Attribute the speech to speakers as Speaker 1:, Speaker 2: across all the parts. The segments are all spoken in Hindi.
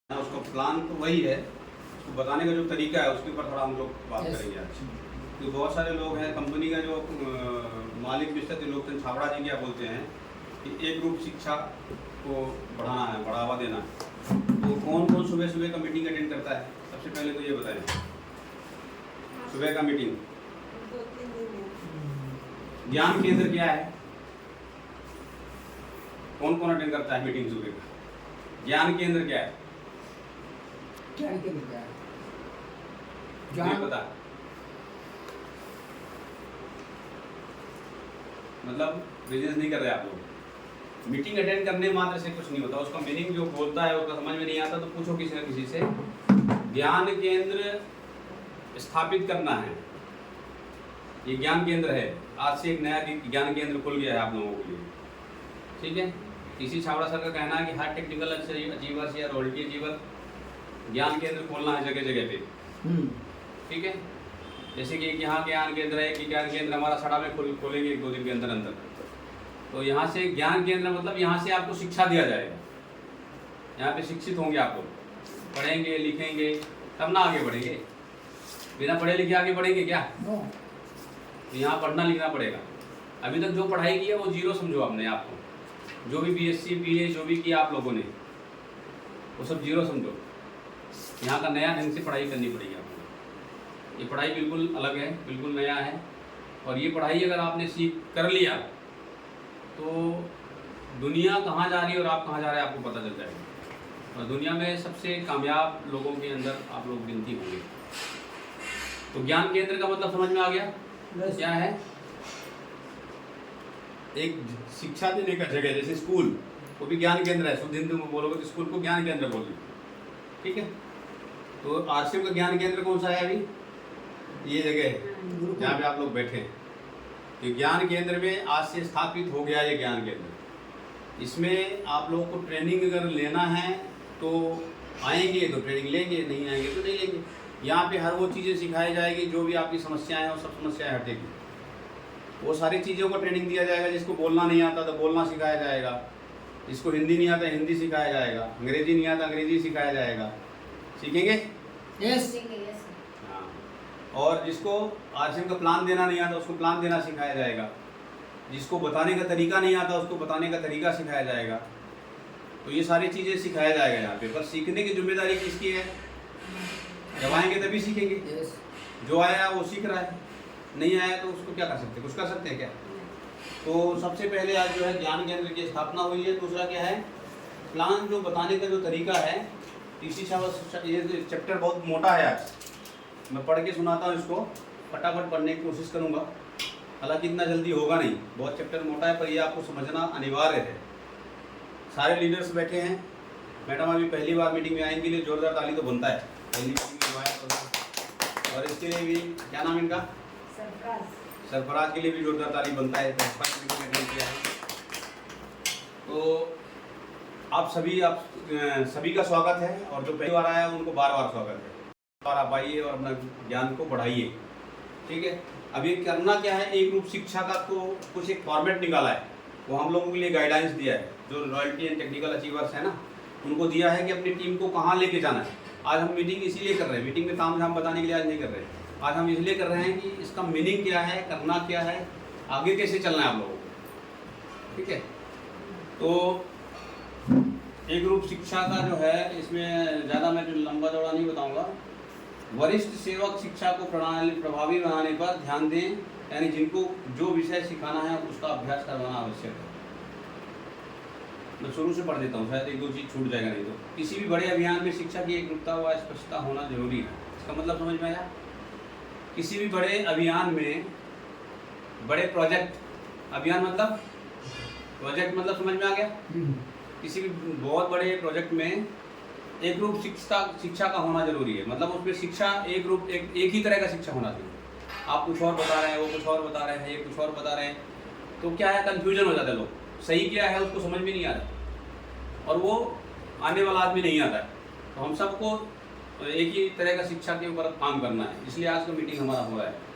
Speaker 1: उसका प्लान तो वही है, उसको बताने का जो तरीका है उसके ऊपर थोड़ा हम लोग बात करेंगे आज। तो बहुत सारे लोग हैं, कंपनी का जो मालिक मिस्टर लोग छाबड़ा जी क्या बोलते हैं कि एक ग्रुप शिक्षा को बढ़ाना है, बढ़ावा देना है। तो कौन कौन सुबह सुबह का मीटिंग अटेंड करता है? सबसे पहले तो ये बताएं, सुबह का मीटिंग। ज्ञान केंद्र क्या है? कौन कौन अटेंड करता है मीटिंग सुबह का? ज्ञान केंद्र क्या है?
Speaker 2: ज्ञान केंद्र क्या है?
Speaker 1: नहीं पता, मतलब बिजनेस नहीं कर रहे आप लोग। मीटिंग अटेंड करने मात्र से कुछ नहीं होता, उसका मीनिंग जो बोलता है उसका समझ में नहीं आता तो पूछो किसी न किसी से। ज्ञान केंद्र स्थापित करना है, ये ज्ञान केंद्र है। आज से एक नया ज्ञान केंद्र खुल गया है आप लोगों के लिए, ठीक है। इसी छावड़ा सर का कहना है कि हर टेक्निकल अचीवर्स या रॉयल्टी अचीवर ज्ञान केंद्र खोलना है जगह जगह पे, ठीक है। जैसे कि एक यहाँ ज्ञान केंद्र है, कि ज्ञान केंद्र हमारा सड़ा में खोलेंगे 1-2 दिन के अंदर अंदर। तो यहाँ से ज्ञान केंद्र मतलब यहाँ से आपको शिक्षा दिया जाएगा, यहाँ पे शिक्षित होंगे आप लोग, पढ़ेंगे लिखेंगे तब ना आगे बढ़ेंगे। बिना पढ़े लिखे आगे बढ़ेंगे क्या? तो यहाँ पढ़ना लिखना पड़ेगा। अभी तक जो पढ़ाई की है वो जीरो समझो आपने, आपको जो भी बीएससी बीए जो भी किया आप लोगों ने वो सब जीरो समझो। यहाँ का नया ढंग से पढ़ाई करनी पड़ेगी आपको। ये पढ़ाई बिल्कुल अलग है, बिल्कुल नया है। और ये पढ़ाई अगर आपने सीख कर लिया तो दुनिया कहाँ जा रही है और आप कहाँ जा रहे हैं आपको पता चल जाएगा। और दुनिया में सबसे कामयाब लोगों के अंदर आप लोग गिनती होंगे। तो ज्ञान केंद्र का मतलब समझ में आ गया? क्या है? एक शिक्षा देने का जगह, जैसे स्कूल वो भी ज्ञान केंद्र है। शुद्ध हिंदी में बोलोगे तो स्कूल को ज्ञान केंद्र बोलोगे, ठीक है। तो आरसीएम का ज्ञान केंद्र कौन सा है? अभी ये जगह है जहाँ पे आप लोग बैठे हैं। तो ज्ञान केंद्र में आज से स्थापित हो गया ये ज्ञान केंद्र। इसमें आप लोगों को ट्रेनिंग अगर लेना है तो आएंगे तो ट्रेनिंग लेंगे, नहीं आएंगे तो नहीं लेंगे। यहाँ पे हर वो चीज़ें सिखाई जाएगी जो भी आपकी समस्याएं हैं वो सब समस्याएं हटेगी। वो सारी चीज़ों को ट्रेनिंग दिया जाएगा। जिसको बोलना नहीं आता तो बोलना सिखाया जाएगा, जिसको हिंदी नहीं आता हिंदी सिखाया जाएगा, अंग्रेजी नहीं आता अंग्रेजी सिखाया जाएगा। सीखेंगे?
Speaker 2: यस।
Speaker 1: हाँ। और जिसको आरसीएम का प्लान देना नहीं आता उसको प्लान देना सिखाया जाएगा, जिसको बताने का तरीका नहीं आता उसको बताने का तरीका सिखाया जाएगा। तो ये सारी चीज़ें सिखाया जाएगा यहाँ पे। पर सीखने की जिम्मेदारी किसकी है? जब आएंगे तभी सीखेंगे। जो आया वो सीख रहा है, नहीं आया तो उसको क्या कर सकते? कुछ कर सकते हैं क्या? तो सबसे पहले आज जो है ज्ञान केंद्र की स्थापना हुई है। दूसरा क्या है? प्लान जो बताने का जो तरीका है। इसी ये चैप्टर बहुत मोटा है, आज मैं पढ़ के सुनाता हूँ इसको, फटाफट पढ़ने की कोशिश करूँगा। हालांकि इतना जल्दी होगा नहीं, बहुत चैप्टर मोटा है, पर ये आपको समझना अनिवार्य है। सारे लीडर्स बैठे हैं। मैडम अभी पहली बार मीटिंग में आएंगे, लिए जोरदार ताली तो बनता है। पहली मीटिंग में आया और इसके लिए भी क्या नाम इनका? सरफराज के लिए भी जोरदार ताली बनता है। किया है तो आप सभी का स्वागत है। और जो पहली बार आया है उनको बार बार स्वागत है। बार आप आइए और अपना ज्ञान को बढ़ाइए, ठीक है। अभी करना क्या है, एक ग्रुप शिक्षा का तो कुछ एक फॉर्मेट निकाला है, वो हम लोगों के लिए गाइडेंस दिया है। जो रॉयल्टी एंड टेक्निकल अचीवर्स है ना, उनको दिया है कि अपनी टीम को कहाँ लेके जाना है। आज हम मीटिंग इसीलिए कर रहे हैं, मीटिंग में ताम झाम बताने के लिए आज नहीं कर रहे हैं। आज हम इसलिए कर रहे हैं कि इसका मीनिंग क्या है, करना क्या है, आगे कैसे चलना है आप लोगों को, ठीक है। तो एक ग्रुप शिक्षा का जो है, इसमें ज़्यादा मैं लंबा चौड़ा नहीं बताऊंगा। वरिष्ठ सेवक शिक्षा को प्रभावी बनाने पर ध्यान दें, यानी जिनको जो विषय सिखाना है उसका अभ्यास करवाना आवश्यक है। मैं शुरू से पढ़ देता हूँ, शायद 1-2 चीज़ छूट जाएगा नहीं तो। किसी भी बड़े अभियान में शिक्षा की एकरूपता व स्पष्टता होना जरूरी है। इसका मतलब समझ में आया? किसी भी बड़े अभियान में, बड़े अभियान मतलब प्रोजेक्ट मतलब समझ में आ गया? किसी भी बहुत बड़े प्रोजेक्ट में एक ग्रुप शिक्षा का होना जरूरी है। मतलब उसमें शिक्षा एक ही तरह का शिक्षा होना चाहिए। आप कुछ और बता रहे हैं, वो कुछ और बता रहे हैं, ये कुछ और बता रहे हैं, तो क्या है, कंफ्यूजन हो जाता है। लोग सही क्या है उसको समझ में नहीं आ रहा, और वो आने वाला आदमी नहीं आता है। तो हम सबको एक ही तरह का शिक्षा के ऊपर काम करना है, इसलिए आज का मीटिंग हमारा हो रहा है।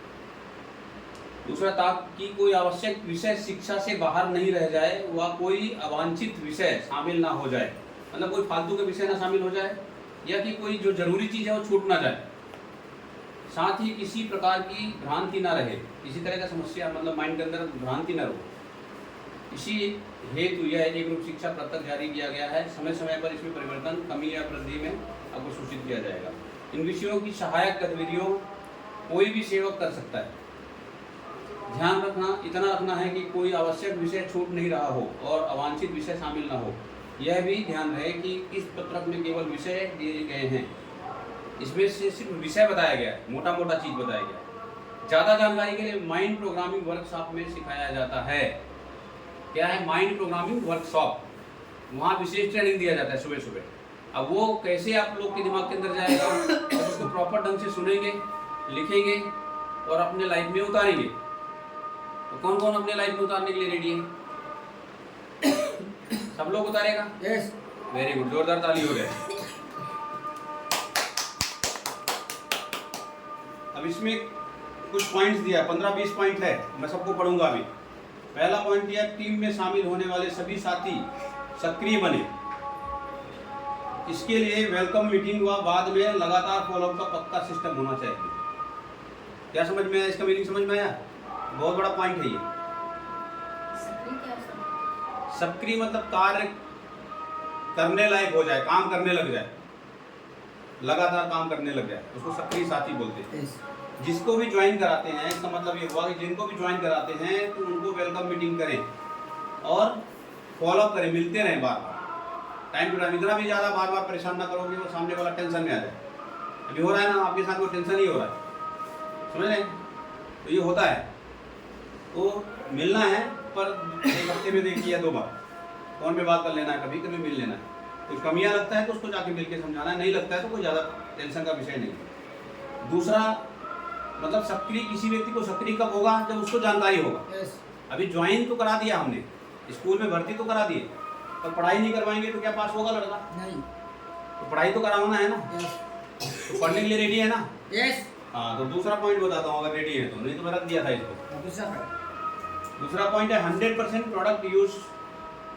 Speaker 1: दूसरा, ताकि कोई आवश्यक विषय शिक्षा से बाहर नहीं रह जाए व कोई अवांछित विषय शामिल ना हो जाए। मतलब कोई फालतू के विषय ना शामिल हो जाए या कि कोई जो जरूरी चीज़ है वो छूट ना जाए, साथ ही किसी प्रकार की भ्रांति ना रहे, किसी तरह का समस्या मतलब माइंड के अंदर भ्रांति ना रहो। इसी हेतु यह एक रूप शिक्षा पत्रक जारी किया गया है। समय समय पर इसमें परिवर्तन, कमी या वृद्धि में आपको सूचित किया जाएगा। इन विषयों की सहायक गतिविधियों कोई भी सेवक कर सकता है। ध्यान रखना, इतना रखना है कि कोई आवश्यक विषय छूट नहीं रहा हो और अवांछित विषय शामिल ना हो। यह भी ध्यान रहे कि इस पत्रक में केवल विषय दिए गए हैं, इसमें से सिर्फ विषय बताया गया है, मोटा मोटा चीज़ बताया गया है। ज़्यादा जानकारी के लिए माइंड प्रोग्रामिंग वर्कशॉप में सिखाया जाता है। क्या है माइंड प्रोग्रामिंग वर्कशॉप? वहाँ विशेष ट्रेनिंग दिया जाता है सुबह सुबह। अब वो कैसे आप लोग के दिमाग के अंदर जाएगा, तो उसको प्रॉपर ढंग से सुनेंगे, लिखेंगे और अपने लाइफ में उतारेंगे। तो कौन कौन अपने लाइफ में उतारने के लिए रेडी है? सब लोग उतारेगा?
Speaker 2: यस।
Speaker 1: वेरी गुड, जोरदार ताली हो जाए। अब इसमें कुछ पॉइंट्स दिया है, 15-20 पॉइंट है, मैं सबको पढ़ूंगा अभी। पहला पॉइंट दिया, टीम में शामिल होने वाले सभी साथी सक्रिय बने। इसके लिए वेलकम मीटिंग व बाद में लगातार फॉलोअप का पक्का सिस्टम होना चाहिए। क्या समझ में आया? इसका मीनिंग समझ में आया? बहुत बड़ा पॉइंट है ये। सक्रिय मतलब कार्य करने लायक हो जाए, काम करने लग जाए, लगातार काम करने लग जाए, उसको सक्रिय साथी बोलते हैं।
Speaker 2: यस।
Speaker 1: जिसको भी ज्वाइन कराते हैं, इसका मतलब ये हुआ कि जिनको भी ज्वाइन कराते हैं तो उनको वेलकम मीटिंग करें और फॉलोअप करें, मिलते रहें बार बार, टाइम टू टाइम। इतना भी ज़्यादा बार बार परेशान ना करोगे वो सामने वाला टेंशन में आ जाए। अभी हो रहा है ना आपके साथ, वो टेंशन ही हो रहा है, समझ रहे हैं? तो ये होता है, तो मिलना है पर एक हफ्ते में देखिए या 2 बार फ़ोन पे बात कर लेना है, कभी कभी मिल लेना है। कुछ कमियाँ लगता है तो उसको जाके मिल के समझाना है, नहीं लगता है तो कोई ज़्यादा टेंशन का विषय नहीं। दूसरा मतलब सक्रिय, किसी व्यक्ति को सक्रिय कब होगा? जब उसको जानकारी होगा।
Speaker 2: यस।
Speaker 1: अभी ज्वाइन तो करा दिया हमने, स्कूल में भर्ती तो करा दिए, पर पढ़ाई नहीं करवाएंगे तो क्या पास होगा लड़का?
Speaker 2: नहीं।
Speaker 1: तो पढ़ाई तो कराना है ना,
Speaker 2: यस।
Speaker 1: तो पढ़ने के लिए रेडी है ना?
Speaker 2: यस।
Speaker 1: हाँ, तो दूसरा पॉइंट बताता हूँ, अगर रेडी है तो, नहीं तो मैं रख दिया था इसको। दूसरा पॉइंट है 100% प्रोडक्ट यूज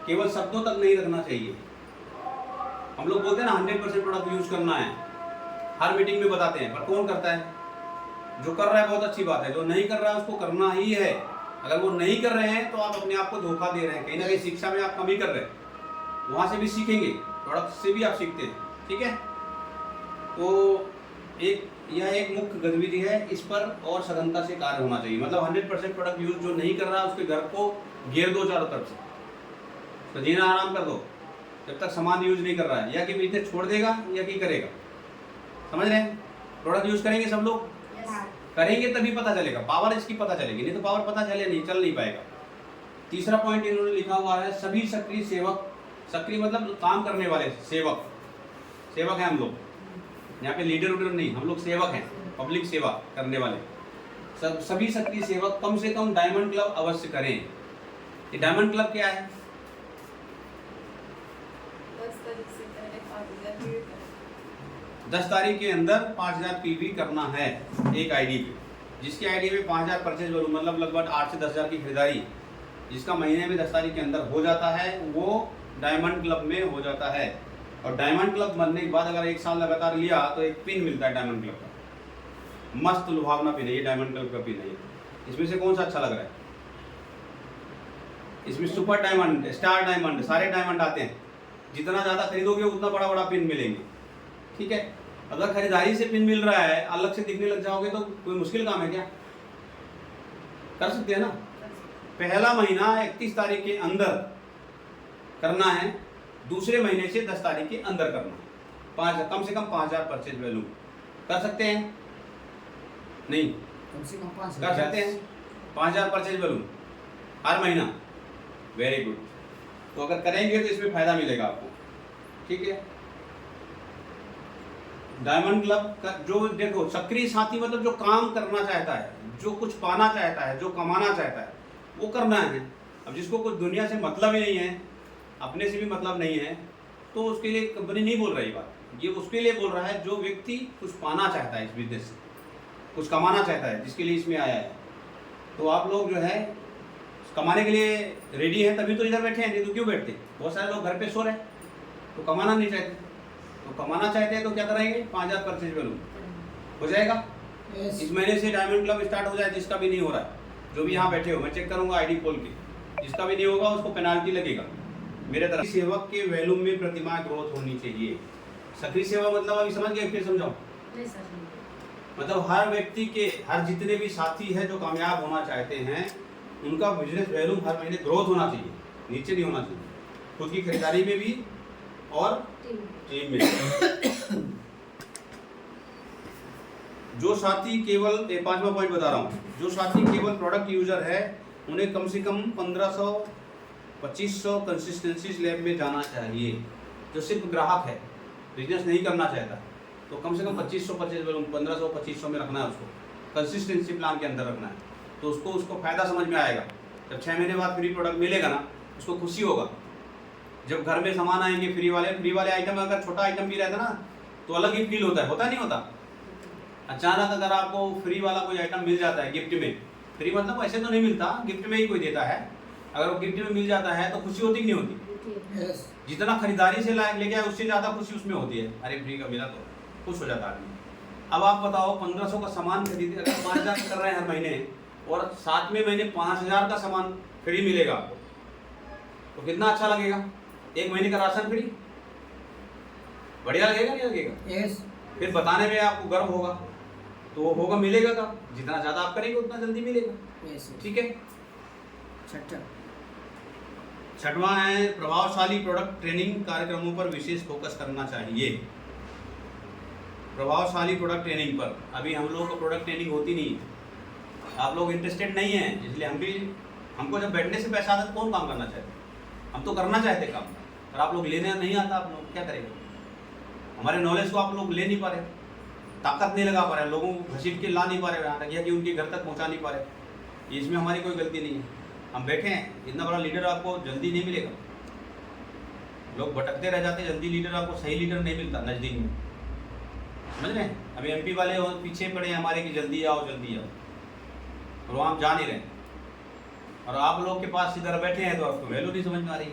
Speaker 1: केवल शब्दों तक नहीं रखना चाहिए। हम लोग बोलते हैं ना 100% प्रोडक्ट यूज करना है, हर मीटिंग में बताते हैं, पर कौन करता है? जो कर रहा है बहुत अच्छी बात है, जो नहीं कर रहा है उसको करना ही है। अगर वो नहीं कर रहे हैं तो आप अपने आप को धोखा दे रहे हैं, कहीं ना कहीं शिक्षा में आप कमी कर रहे हैं। वहाँ से भी सीखेंगे, प्रोडक्ट से भी आप सीखते हैं, ठीक है? तो यह एक मुख्य गतिविधि है, इस पर और सघनता से कार्य होना चाहिए। मतलब 100% प्रोडक्ट यूज जो नहीं कर रहा है उसके घर को घेर दो चारों तरफ से, तो जीना आराम कर दो जब तक सामान यूज नहीं कर रहा है, या कि बिजनेस छोड़ देगा या कि करेगा। समझ रहे हैं? प्रोडक्ट यूज करेंगे सब लोग, करेंगे तभी पता चलेगा, पावर इसकी पता चलेगी, नहीं तो पावर पता चले नहीं, चल नहीं पाएगा। तीसरा पॉइंट इन्होंने लिखा हुआ है, सभी सक्रिय सेवक, सक्रिय मतलब काम करने वाले सेवक, सेवक हैं हम लोग, यहाँ पे लीडर उडर नहीं, हम लोग सेवक हैं, पब्लिक सेवा करने वाले। सभी सक्रिय सेवक कम से कम डायमंड क्लब अवश्य करें। ये डायमंड क्लब क्या है? 10 तारीख के अंदर 5000 पीवी करना है एक आईडी पे, जिसकी आईडी में 5000 परचेज वॉल्यूम मतलब लगभग 8 से 10,000 की खरीदारी, जिसका महीने में 10 तारीख के अंदर हो जाता है, वो डायमंड क्लब में हो जाता है। और डायमंड क्लब बनने के बाद अगर 1 साल लगातार लिया तो एक पिन मिलता है डायमंड क्लब का, मस्त लुभावना पिन है ये, डायमंड क्लब का पिन है ये। इसमें से कौन सा अच्छा लग रहा है? इसमें सुपर डायमंड, स्टार डायमंड, सारे डायमंड आते हैं। जितना ज़्यादा खरीदोगे उतना बड़ा बड़ा पिन मिलेंगे, ठीक है? अगर खरीदारी से पिन मिल रहा है, अलग से दिखने लग जाओगे तो कोई मुश्किल काम है क्या? कर सकते हैं ना? पहला महीना 31 तारीख के अंदर करना है, दूसरे महीने से 10 तारीख के अंदर करना है। कम से कम 5000 परचेज वैल्यू कर सकते हैं? नहीं
Speaker 2: कम से कम 5
Speaker 1: कर सकते हैं? 5000 परचेज वैल्यू हर महीना, वेरी गुड। तो अगर करेंगे तो इसमें फायदा मिलेगा आपको, ठीक है? डायमंड क्लब का जो देखो, सक्रिय साथी मतलब जो काम करना चाहता है, जो कुछ पाना चाहता है, जो कमाना चाहता है, वो करना है। अब जिसको कुछ दुनिया से मतलब ही नहीं है, अपने से भी मतलब नहीं है, तो उसके लिए कंपनी नहीं बोल रही बात, ये उसके लिए बोल रहा है जो व्यक्ति कुछ पाना चाहता है इस बिजनेस से, कुछ कमाना चाहता है, जिसके लिए इसमें आया है। तो आप लोग जो है कमाने के लिए रेडी हैं, तभी तो इधर बैठे हैं, नहीं तो क्यों बैठते? बहुत सारे लोग घर पे सो रहे हैं तो कमाना नहीं चाहते, तो कमाना चाहते हैं तो क्या करेंगे, 5000 परचेज वैल्यू हो जाएगा।
Speaker 2: यस
Speaker 1: इस महीने से डायमंड क्लब स्टार्ट हो जाए, जिसका भी नहीं हो रहा है, जो भी यहाँ बैठे हो, मैं चेक करूंगा आईडी खोल के, जिसका भी नहीं होगा उसको पेनाल्टी लगेगा मेरे तरफ। सेवक के वैल्यूम में प्रतिमाह ग्रोथ होनी चाहिए। सक्रिय सेवा मतलब अभी समझ गए, फिर समझाऊं।
Speaker 3: नहीं सर।
Speaker 1: मतलब हर व्यक्ति के, हर जितने भी साथी हैं जो कामयाब होना चाहते हैं, उनका बिजनेस वैल्यूम हर महीने ग्रोथ होना चाहिए, नीचे नहीं होना चाहिए, खुद की खरीदारी में भी और टीम में। जो साथी केवल, 5वां पॉइंट बता रहा हूँ, जो साथी केवल प्रोडक्ट यूजर है उन्हें कम से कम 1500-2500 कंसिस्टेंसी लैब में जाना चाहिए। जो सिर्फ ग्राहक है, बिजनेस नहीं करना चाहता, तो कम से कम 1500-2500 में रखना है उसको, कंसिस्टेंसी प्लान के अंदर रखना है, तो उसको फायदा समझ में आएगा। जब 6 महीने बाद फ्री प्रोडक्ट मिलेगा ना, उसको खुशी होगा। जब घर में सामान आएंगे फ्री वाले आइटम, अगर छोटा आइटम भी रहता ना तो अलग ही फील होता है, होता नहीं होता। अचानक अगर आपको फ्री वाला कोई आइटम मिल जाता है गिफ्ट में, फ्री मतलब ऐसे तो नहीं मिलता, गिफ्ट में ही कोई देता है, अगर वो गिफ्ट में मिल जाता है तो खुशी होती कि नहीं होती।
Speaker 2: यस
Speaker 1: जितना खरीदारी से लेके आए उससे ज़्यादा खुशी उसमें होती है, अरे फ्री का मिला तो खुश हो जाता आदमी। अब आप बताओ 1500 का सामान खरीदे, अगर 5000 कर रहे हैं हर महीने और 7वें महीने 5000 का सामान फ्री मिलेगा आपको, तो कितना अच्छा लगेगा। एक महीने का राशन फ्री, बढ़िया लगेगा नहीं लगेगा।
Speaker 2: यस
Speaker 1: फिर बताने में आपको गर्व होगा, तो वो होगा मिलेगा का, जितना ज़्यादा आप करेंगे उतना जल्दी मिलेगा।
Speaker 2: यस
Speaker 1: ठीक है।
Speaker 2: छठा
Speaker 1: छठवां है प्रभावशाली प्रोडक्ट ट्रेनिंग कार्यक्रमों पर विशेष फोकस करना चाहिए। प्रभावशाली प्रोडक्ट ट्रेनिंग पर अभी हम लोगों को प्रोडक्ट ट्रेनिंग होती नहीं है, आप लोग इंटरेस्टेड नहीं हैं, इसलिए हमको जब बैठने से पैसा आता है तो कौन काम करना चाहते, हम तो करना चाहते काम, और आप लोग लेने नहीं आता, आप लोग क्या करेंगे। हमारे नॉलेज को आप लोग ले नहीं पा रहे, ताकत नहीं लगा पा रहे, लोगों को घसीट के ला नहीं पा रहे, यहाँ तक कि उनके घर तक पहुँचा नहीं पा रहे। इसमें हमारी कोई गलती नहीं है, हम बैठे हैं, इतना बड़ा लीडर आपको जल्दी नहीं मिलेगा, लोग भटकते रह जाते, जल्दी लीडर आपको सही लीडर नहीं मिलता नज़दीक में, समझ रहे हैं। अभी एमपी वाले पीछे पड़े हैं हमारे कि जल्दी आओ, और वहाँ हम जा नहीं रहे, और आप लोग के पास इधर बैठे हैं तो आपको वैल्यू नहीं समझ में आ रही है,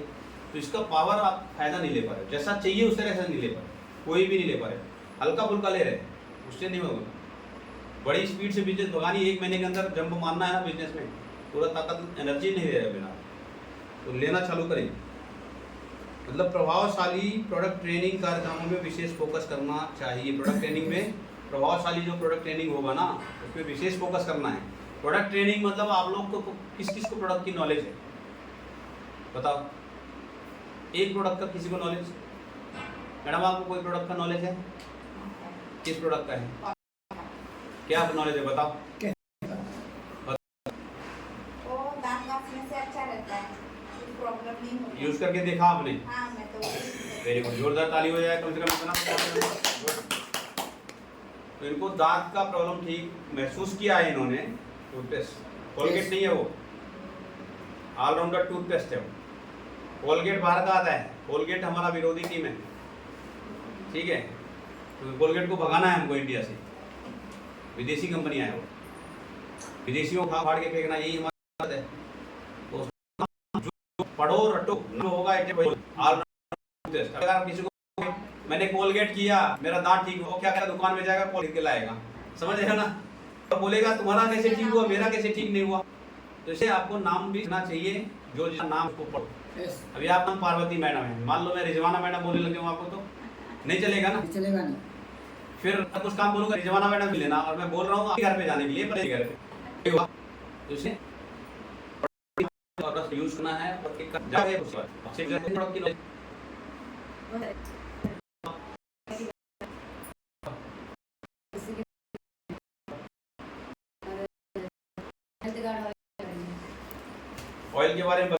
Speaker 1: तो इसका पावर आप फायदा नहीं ले पा रहे, जैसा चाहिए उस तरह से नहीं ले पा रहे, कोई भी नहीं ले पा रहे, हल्का फुल्का ले रहे, उससे नहीं होगा। बड़ी स्पीड से बिजनेस भगानी, 1 महीने के अंदर जंप मारना है ना बिजनेस में, पूरा ताकत एनर्जी नहीं दे रहे बिना, तो लेना चालू करें। मतलब प्रभावशाली प्रोडक्ट ट्रेनिंग कार्यक्रमों में विशेष फोकस करना चाहिए। प्रोडक्ट ट्रेनिंग में प्रभावशाली जो प्रोडक्ट ट्रेनिंग होगा ना, उसमें विशेष फोकस करना है। प्रोडक्ट ट्रेनिंग मतलब आप लोग को किस किस को प्रोडक्ट की नॉलेज है बताओ, एक प्रोडक्ट का किसी को नॉलेज, मैडम आपको कोई प्रोडक्ट का नॉलेज है, किस प्रोडक्ट का है, क्या नॉलेज है बताओ।
Speaker 4: वो दांत घासने से अच्छा रहता है, कोई प्रॉब्लम नहीं होती।
Speaker 1: यूज करके देखा आपने,
Speaker 4: हाँ मैं तो
Speaker 1: वेरी गुड, जोरदार ताली हो जाए कम से कम इतना। तो इनको दांत का प्रॉब्लम ठीक महसूस किया है इन्होंने, टूथपेस्ट कोलगेट नहीं है वो, ऑलराउंडर टूथपेस्ट है वो। कोलगेट बाहर का आता है, कोलगेट हमारा विरोधी टीम है, ठीक है, तो कोलगेट को भगाना है हमको इंडिया से, विदेशी कंपनियां हैं वो, विदेशियों को खा फाड़ के फेंकना, यही हमारा है। तो जो पढ़ो रटो ना होगा, अगर किसी को मैंने कोलगेट किया मेरा दांत ठीक हो, क्या क्या दुकान में जाएगा कोलगेट के लाएगा, समझ रहे हो ना, तो बोलेगा तुम्हारा कैसे ठीक हुआ, मेरा कैसे ठीक नहीं हुआ। तो इसे आपको नाम भी लिखना चाहिए, जो जिसका नाम को पढ़ो। अभी आप नाम पार्वती मैडम है, मान लो मैं रिजवाना मैडम बोलने लगे हूँ आपको, तो नहीं चलेगा ना,
Speaker 2: चलेगा नहीं।
Speaker 1: फिर कुछ काम बोलूंगा रिजवाना मैडम भी लेना, और मैं बोल रहा हूँ आपके घर पे जाने के लिए, पर घर पे तो इसे यूज करना है, और एक जाके उस प्रोडक्ट की ऑयल के बारे में